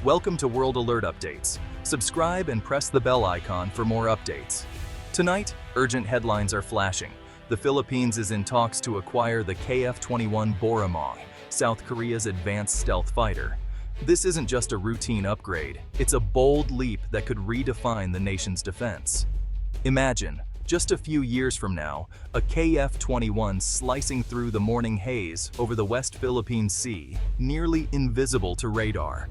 Welcome to World Alert Updates. Subscribe and press the bell icon for more updates. Tonight, urgent headlines are flashing. The Philippines is in talks to acquire the KF-21 Boramae, South Korea's advanced stealth fighter. This isn't just a routine upgrade, it's a bold leap that could redefine the nation's defense. Imagine, just a few years from now, a KF-21 slicing through the morning haze over the West Philippine Sea, nearly invisible to radar.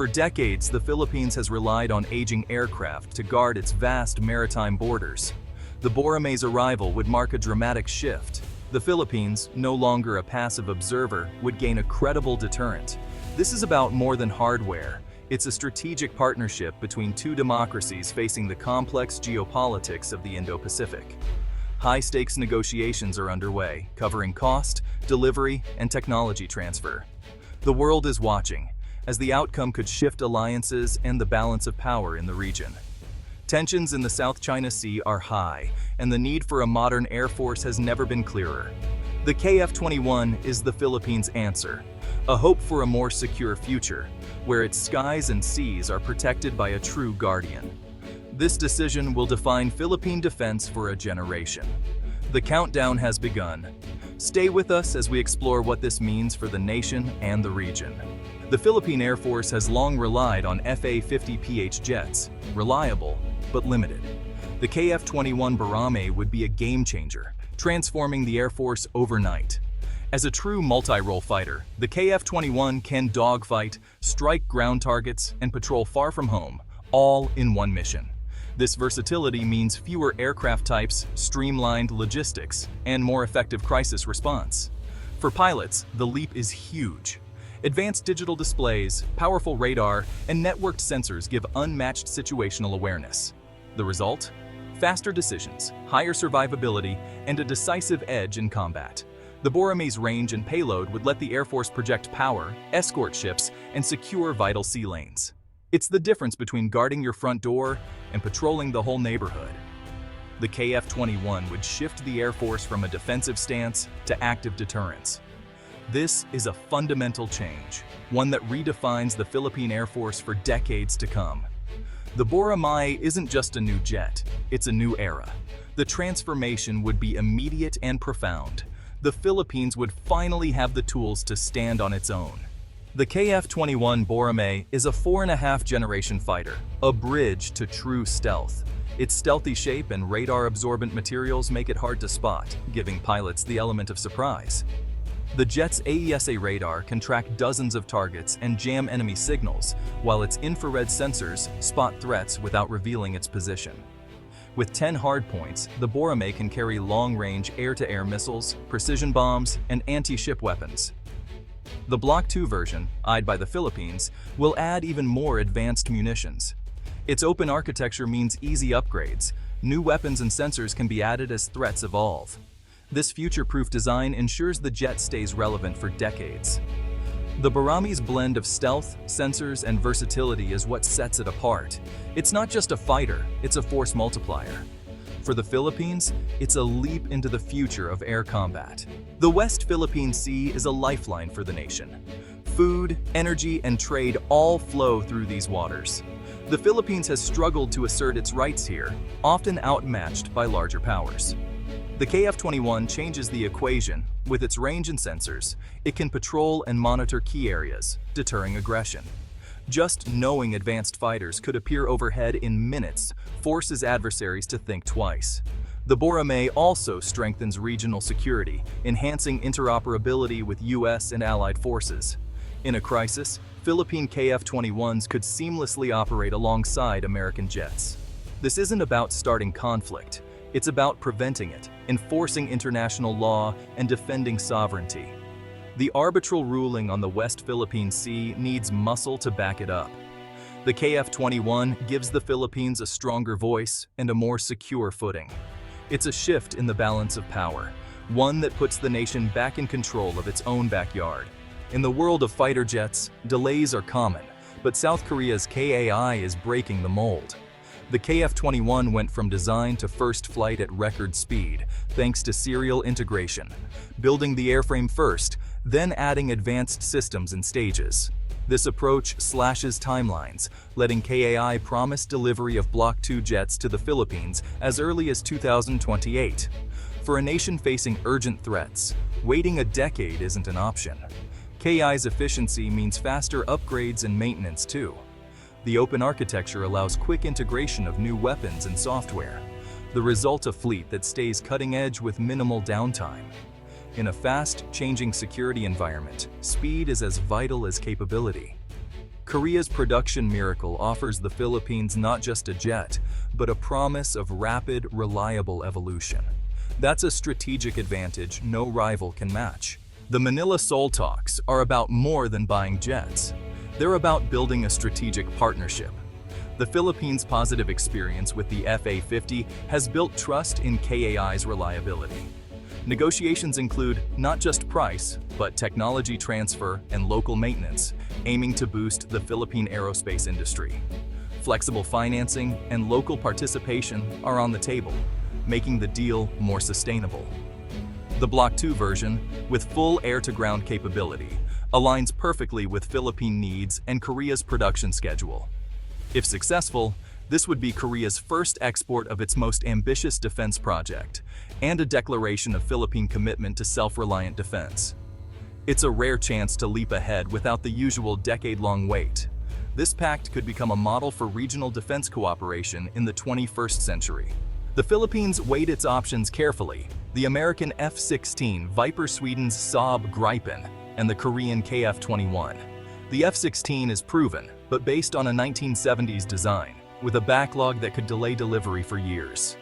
For decades, the Philippines has relied on aging aircraft to guard its vast maritime borders. The Boramae's arrival would mark a dramatic shift. The Philippines, no longer a passive observer, would gain a credible deterrent. This is about more than hardware. It's a strategic partnership between two democracies facing the complex geopolitics of the Indo-Pacific. High-stakes negotiations are underway, covering cost, delivery, and technology transfer. The world is watching, as the outcome could shift alliances and the balance of power in the region. Tensions in the South China Sea are high, and the need for a modern air force has never been clearer. The KF-21 is the Philippines' answer, a hope for a more secure future, where its skies and seas are protected by a true guardian. This decision will define Philippine defense for a generation. The countdown has begun. Stay with us as we explore what this means for the nation and the region. The Philippine Air Force has long relied on Fa-50PH jets, reliable but limited. The KF-21 Boramae would be a game-changer, transforming the Air Force overnight. As a true multi-role fighter, the KF-21 can dogfight, strike ground targets, and patrol far from home, all in one mission. This versatility means fewer aircraft types, streamlined logistics, and more effective crisis response. For pilots, the leap is huge. Advanced digital displays, powerful radar, and networked sensors give unmatched situational awareness. The result? Faster decisions, higher survivability, and a decisive edge in combat. The Boramae's range and payload would let the Air Force project power, escort ships, and secure vital sea lanes. It's the difference between guarding your front door and patrolling the whole neighborhood. The KF-21 would shift the Air Force from a defensive stance to active deterrence. This is a fundamental change, one that redefines the Philippine Air Force for decades to come. The Boramae isn't just a new jet, it's a new era. The transformation would be immediate and profound. The Philippines would finally have the tools to stand on its own. The KF-21 Boramae is a 4.5-generation fighter, a bridge to true stealth. Its stealthy shape and radar-absorbent materials make it hard to spot, giving pilots the element of surprise. The jet's AESA radar can track dozens of targets and jam enemy signals, while its infrared sensors spot threats without revealing its position. With 10 hardpoints, the Boramae can carry long-range air-to-air missiles, precision bombs, and anti-ship weapons. The Block 2 version, eyed by the Philippines, will add even more advanced munitions. Its open architecture means easy upgrades. New weapons and sensors can be added as threats evolve. This future-proof design ensures the jet stays relevant for decades. The Boramae's blend of stealth, sensors, and versatility is what sets it apart. It's not just a fighter, it's a force multiplier. For the Philippines, it's a leap into the future of air combat. The West Philippine Sea is a lifeline for the nation. Food, energy, and trade all flow through these waters. The Philippines has struggled to assert its rights here, often outmatched by larger powers. The KF-21 changes the equation. With its range and sensors, it can patrol and monitor key areas, deterring aggression. Just knowing advanced fighters could appear overhead in minutes forces adversaries to think twice. The Boramae also strengthens regional security, enhancing interoperability with U.S. and allied forces. In a crisis, Philippine KF-21s could seamlessly operate alongside American jets. This isn't about starting conflict. It's about preventing it, enforcing international law, and defending sovereignty. The arbitral ruling on the West Philippine Sea needs muscle to back it up. The KF-21 gives the Philippines a stronger voice and a more secure footing. It's a shift in the balance of power, one that puts the nation back in control of its own backyard. In the world of fighter jets, delays are common, but South Korea's KAI is breaking the mold. The KF-21 went from design to first flight at record speed, thanks to serial integration. Building the airframe first, then adding advanced systems in stages. This approach slashes timelines, letting KAI promise delivery of Block 2 jets to the Philippines as early as 2028. For a nation facing urgent threats, waiting a decade isn't an option. KAI's efficiency means faster upgrades and maintenance too. The open architecture allows quick integration of new weapons and software. The result, a fleet that stays cutting edge with minimal downtime. In a fast-changing security environment, speed is as vital as capability. Korea's production miracle offers the Philippines not just a jet, but a promise of rapid, reliable evolution. That's a strategic advantage no rival can match. The Manila-Seoul talks are about more than buying jets. They're about building a strategic partnership. The Philippines' positive experience with the FA-50 has built trust in KAI's reliability. Negotiations include not just price, but technology transfer and local maintenance, aiming to boost the Philippine aerospace industry. Flexible financing and local participation are on the table, making the deal more sustainable. The Block 2 version, with full air-to-ground capability, aligns perfectly with Philippine needs and Korea's production schedule. If successful, this would be Korea's first export of its most ambitious defense project, and a declaration of Philippine commitment to self-reliant defense. It's a rare chance to leap ahead without the usual decade-long wait. This pact could become a model for regional defense cooperation in the 21st century. The Philippines weighed its options carefully: the American F-16 Viper, Sweden's Saab Gripen, and the Korean KF-21. The F-16 is proven, but based on a 1970s design, with a backlog that could delay delivery for years.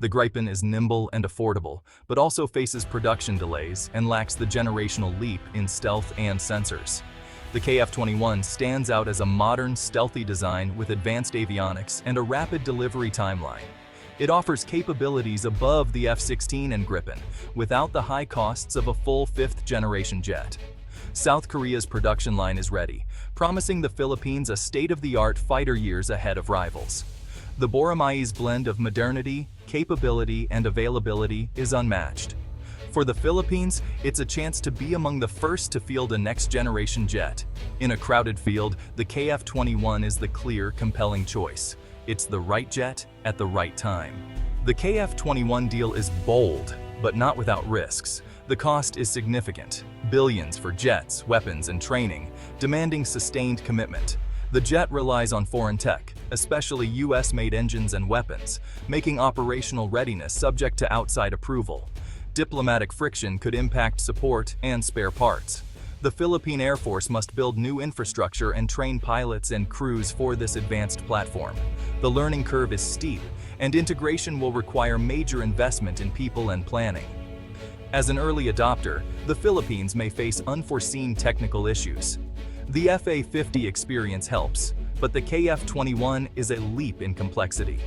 The Gripen is nimble and affordable, but also faces production delays and lacks the generational leap in stealth and sensors. The KF-21 stands out as a modern, stealthy design with advanced avionics and a rapid delivery timeline. It offers capabilities above the F-16 and Gripen, without the high costs of a full fifth-generation jet. South Korea's production line is ready, promising the Philippines a state-of-the-art fighter years ahead of rivals. The Boramae's blend of modernity, capability, and availability is unmatched. For the Philippines, it's a chance to be among the first to field a next-generation jet. In a crowded field, the KF-21 is the clear, compelling choice. It's the right jet at the right time. The KF-21 deal is bold, but not without risks. The cost is significant: billions for jets, weapons, and training, demanding sustained commitment. The jet relies on foreign tech, especially US-made engines and weapons, making operational readiness subject to outside approval. Diplomatic friction could impact support and spare parts. The Philippine Air Force must build new infrastructure and train pilots and crews for this advanced platform. The learning curve is steep, and integration will require major investment in people and planning. As an early adopter, the Philippines may face unforeseen technical issues. The FA-50 experience helps, but the KF-21 is a leap in complexity.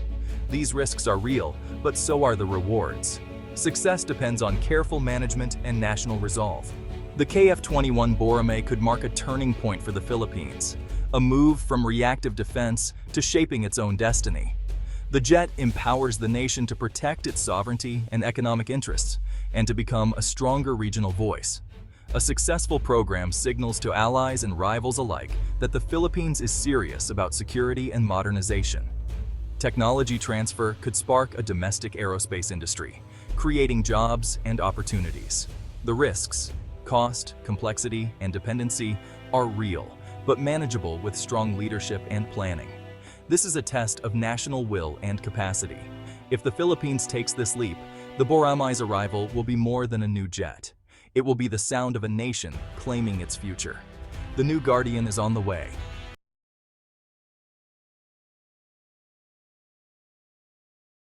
These risks are real, but so are the rewards. Success depends on careful management and national resolve. The KF-21 Boramae could mark a turning point for the Philippines, a move from reactive defense to shaping its own destiny. The jet empowers the nation to protect its sovereignty and economic interests, and to become a stronger regional voice. A successful program signals to allies and rivals alike that the Philippines is serious about security and modernization. Technology transfer could spark a domestic aerospace industry, creating jobs and opportunities. The risks, cost, complexity, and dependency are real, but manageable with strong leadership and planning. This is a test of national will and capacity. If the Philippines takes this leap, the Boramae's arrival will be more than a new jet. It will be the sound of a nation claiming its future. The new Guardian is on the way,